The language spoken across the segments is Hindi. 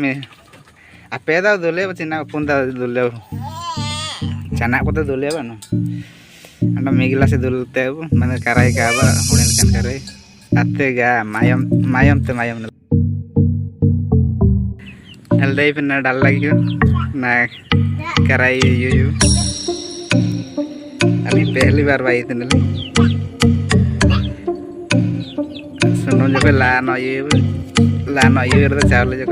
में आपे दा दुले चिना पुंदा दुले चना को दुले बनो अंडा मेगिला से दुलते मैंने कराई का बा हुनेल kan कराई atte ga mayam te mayam nal dai pinna dal lagi na कराई यू अभी पहली बार भाई इतने सुनो जो लानो ये तो चावल जो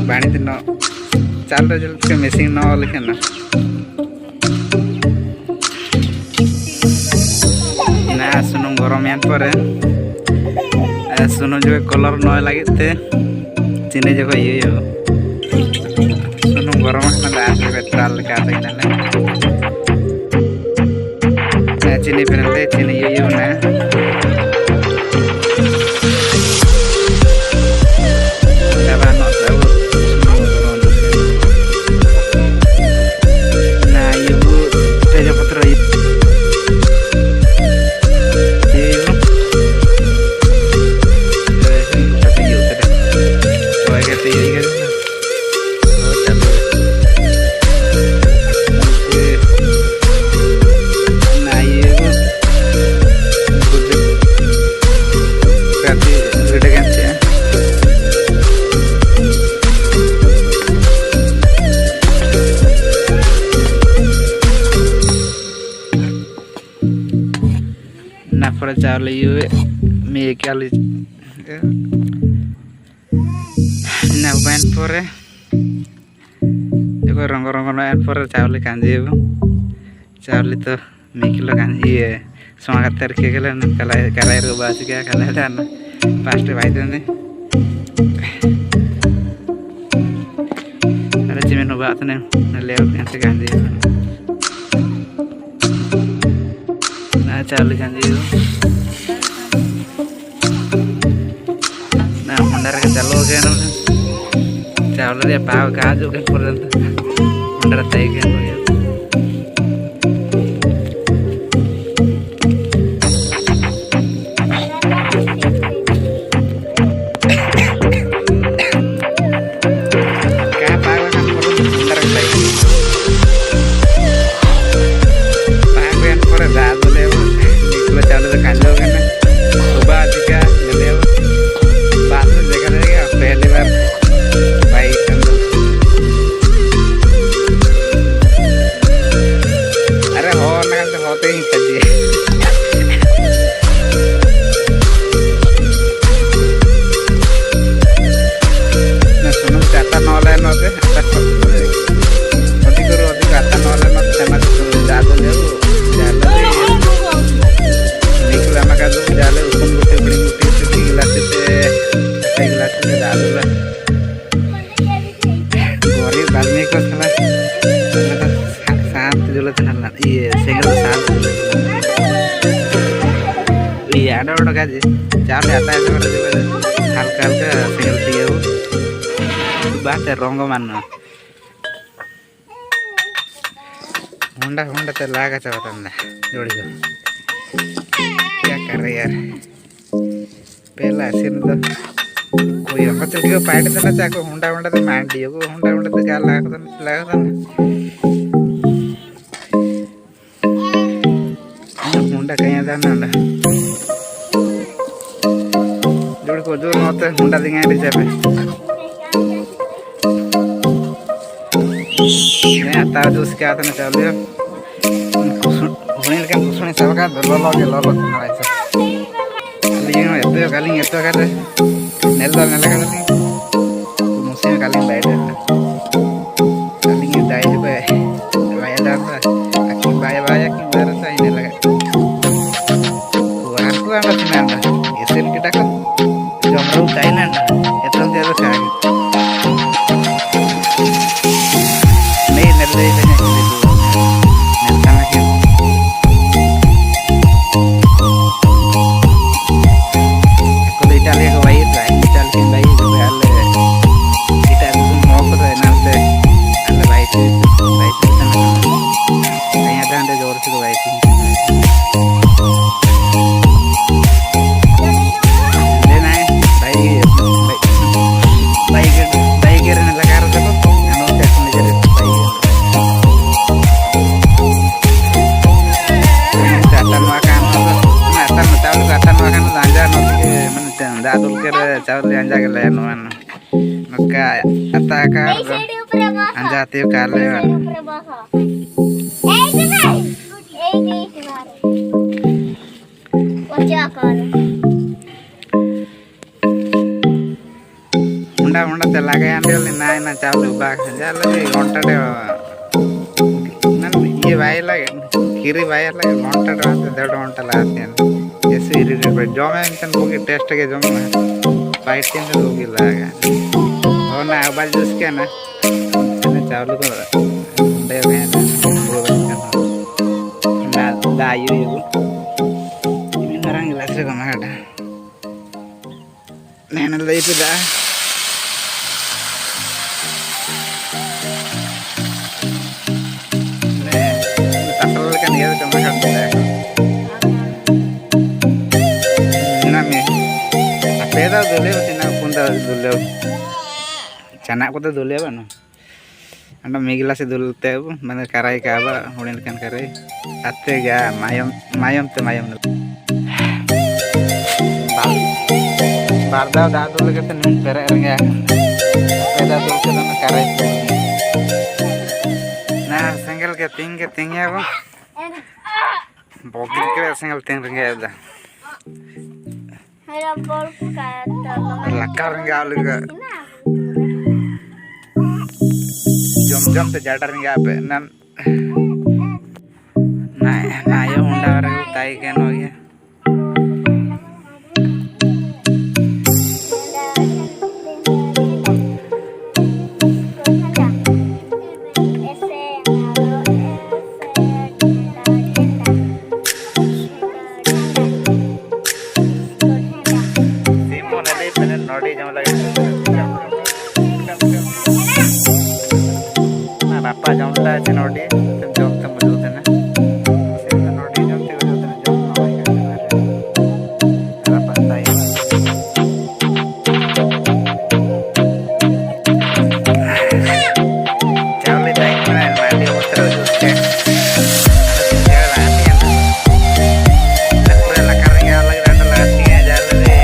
पानी दिन चावल जो मेसिन न लिखे ना ना सुनो गरम यान पर सुनो जो कलर न लगे थे चीनी जो ये सुनो गरम ना लास्ट पेट्रोल का देना ना चीनी पहनते चीनी ये ना चावल ये मैं क्या ली ना बन पर देखो रंग रंग ना पर चावल कांजी चावल तो मैं किलो कांजी है स्वागत करके के लिए कलाई रो बास क्या कलाई दाना पास्ट भाई देने अरे जिम्मे नो बात ने ले कैसे कांजी ना चावल कांजी चलो के चावल दे पाव काजू के पर मंडर तय के चावल आता है हल्का हल्का सिंगल दिए बात है रंग मानो होंडा होंडा तो लागा चाहता है जोड़ी को क्या कर रहे यार पहला सिर तो कोई अगर चल के पार्टी तो ना चाको होंडा होंडा तो मार दियो को होंडा होंडा तो क्या लागा था होंडा कहीं आता ना जोड़ को जोड़ होता है होंडा दिंगे ऐसे पे मैं आता हूँ उसके हाथ में चल लिया होने लगा कुछ सब का लो के ना ऐसा लेकिन ये तो कर नेल लगा मुझसे में कालिंग बैठ कालिंग दाई जो है बाया दाम का अकी बाया की बार सा इन्हें लगा को आना सुना ये सेल kita kan जमरू Thailand itu dia tuh kan nih nerlei banyak gitu nerka lagi kalau Italia ke bayi tuh Italia ke bayi juga ada kita itu mau ke sana nanti ada bayi itu kayaknya ada jauh sih ke bayi itu चावल अंजा के ले नुआन नका आता का अंजा ते का ले उंडा उंडा ते लागे अंडे ना ना चावल बा अंजा ले घंटा दे नन ये भाई लगे खीरी भाई लगे घंटा दे 1.5 घंटा लाते हैं ऐसे इरिटेट पर जो मैं इनका बोगी टेस्ट के जो मैं बाइट तीन तो बोगी लगा और ना बाल जूस क्या ना चावल को दे में ना दायु ये ini orang gelas ko na kada nena lay itu dah ne asal kan dia ko na kada na me apeda dole tina punda dole chana ko to dole ba no anda megila se dulte mana karai ka ba hunin kan karai atte ga mayam te mayam barda da dul ke ten pere erga peda dul ke na karai na single ke ting ya ba bogil ke single ting erga da hera bol ka lakar ga luga jom te jadar nggak apa nan nah ya unda orang utai kan oh ya Simon ada bener nodi jam lagi Papa jam la chen nodi jam tam mujud na se nodi jam te mujud na jam noi ka ara pata ya chale dai mana mandi otra uske ya la tiyan pura la karnya lag randa lagati hai jale de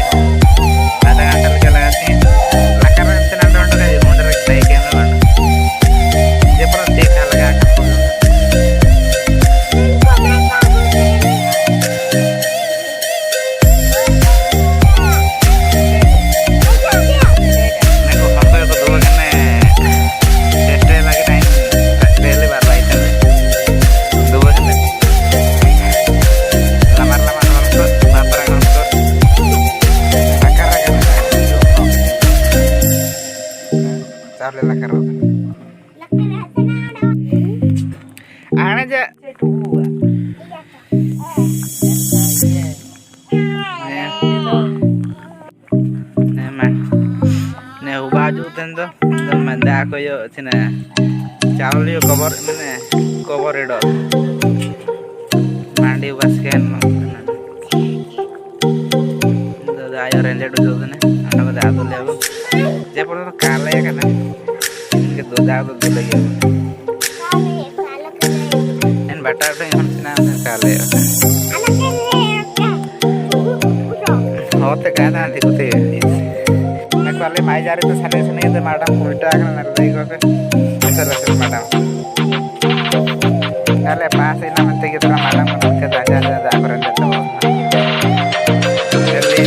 ada gantal ke lagati la karnya tena donda ka mondar kai ke na देखा लगा आने जा ने बाजू तंदो मंदा को यो थिना चावल यो कवर मने कवर एडो मांडी बसकेन दो आयो रेंजे दो ने अंडा को दादो लेबो जे पर काले कना इनके दो दादो दो लगे बटाटे हम सिना काले होते कहना दिखते मैं वाले माई जा रहे तो साले सुने तो मैडम उल्टा करना लगी को ऐसा रखते मैडम काले पास इना मनते की तरह मैडम को नक्के दाजा दाजा करन देते हो जल्दी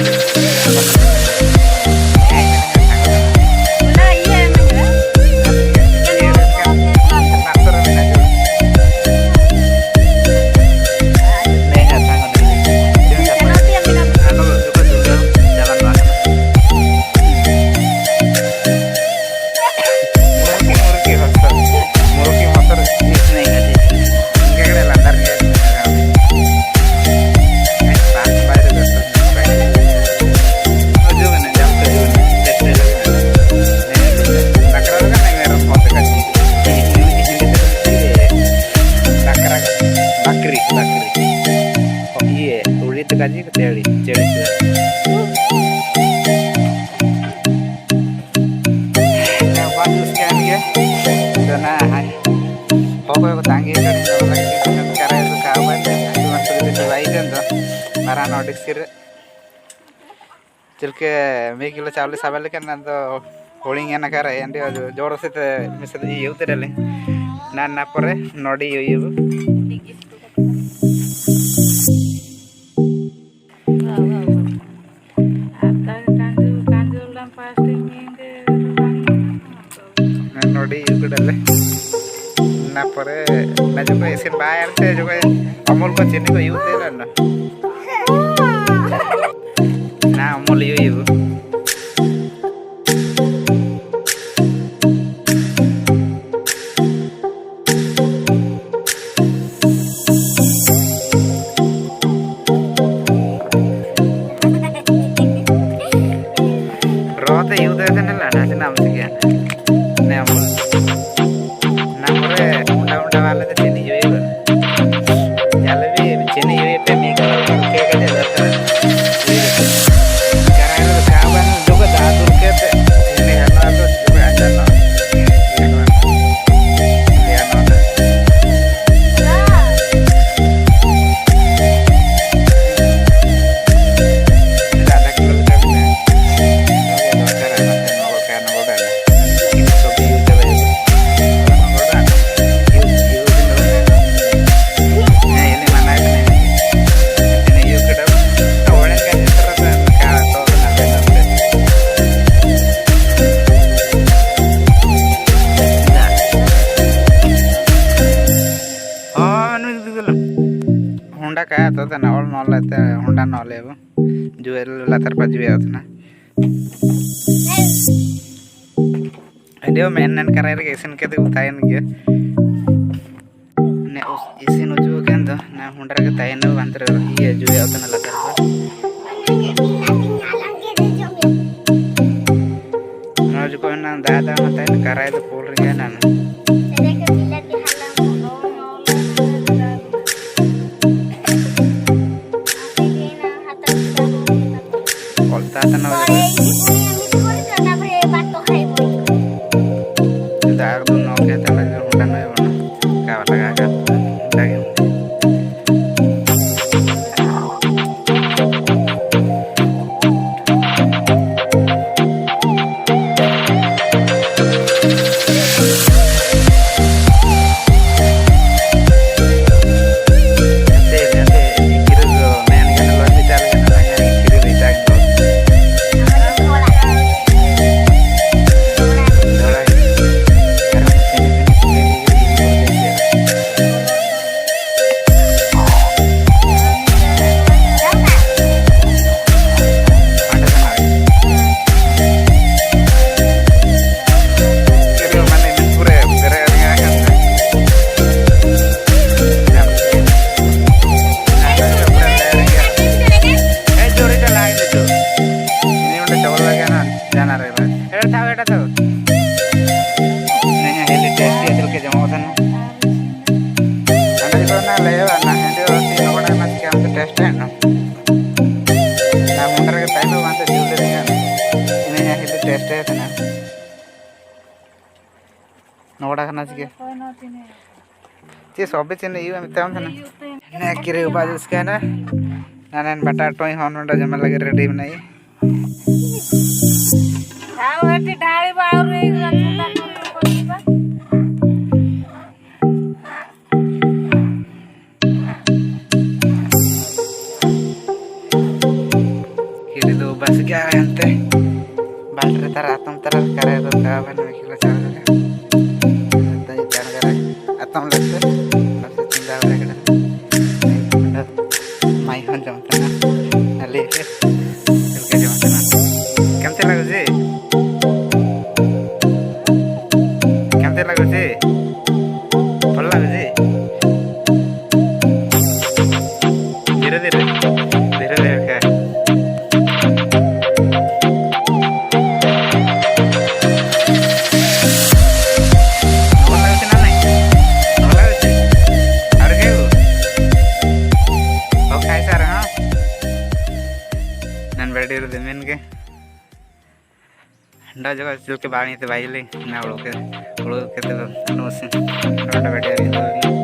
gaji ke ceri nah bagus kan ya karena pokoknya ketanggi kan kalau lagi karena itu kawan itu masuk itu baik kan tuh marah nodik sih चिल्के 1 kilo चावल साबले के ना तो होलिंग ना करे अंडे जोर से मिसे ये उतरले ना परे नोडी ये नोडी युगडले ना परे ना जो को इसे बाहर से जो को अमूल को चीनी को यूज दे ना ना अमूल यू रोते यूज दे ना ना नाम से क्या ना अमूल ना परे उंडा उंडा वाले तो चीनी यू याले भी चीनी यू पे मी का के दे जाता है करायला काबन जो को दादुर के चीनी हला तो जो अंदर ना या ना दादा के लोग का भी हुंडा का तो ना और नॉल लेते हुंडा नॉल है वो जो लतर पर जो है ना इंडिया में नन कराए रे इसन के तो तायन गया ने उस इसन जो के अंदर ना हुंडा के तायन वो अंदर ये जो है ना लतर पर ना जो को ना दादा मत तायन कराए तो बोल रही है ना ताता ना दाग दो नौ के तले हुंडा ना बना का लगा का लगे टेस्ट है ना मुंडर के टाइम वहाँ से जीव लेने इन्हें यहाँ के टेस्ट है ना नोड़ा खाना चाहिए चीज़ सब चीज़ यू मिलता है ना ने किरे उपाज उसका ना नान बटाटो ही होने वाला जमा लगे रेडी बनाई हाँ वो टी ढाली बाहर रही बस क्या है अंते बाल्टी तरह करे तो क्या बने में किलो चावल है तय जान करे आतम लगते बस चिंता करे कड़ा माई हन जमता ना नली के चलके जमता ना केमते लागो जी केमते लागो जी भल लागो जी धीरे धीरे क्या बेड़ी रे देमेन के अंडा जगह चल के बाणी ते बाइले ना उड़ो के तो अनोसिन अंडा बेड़ी रे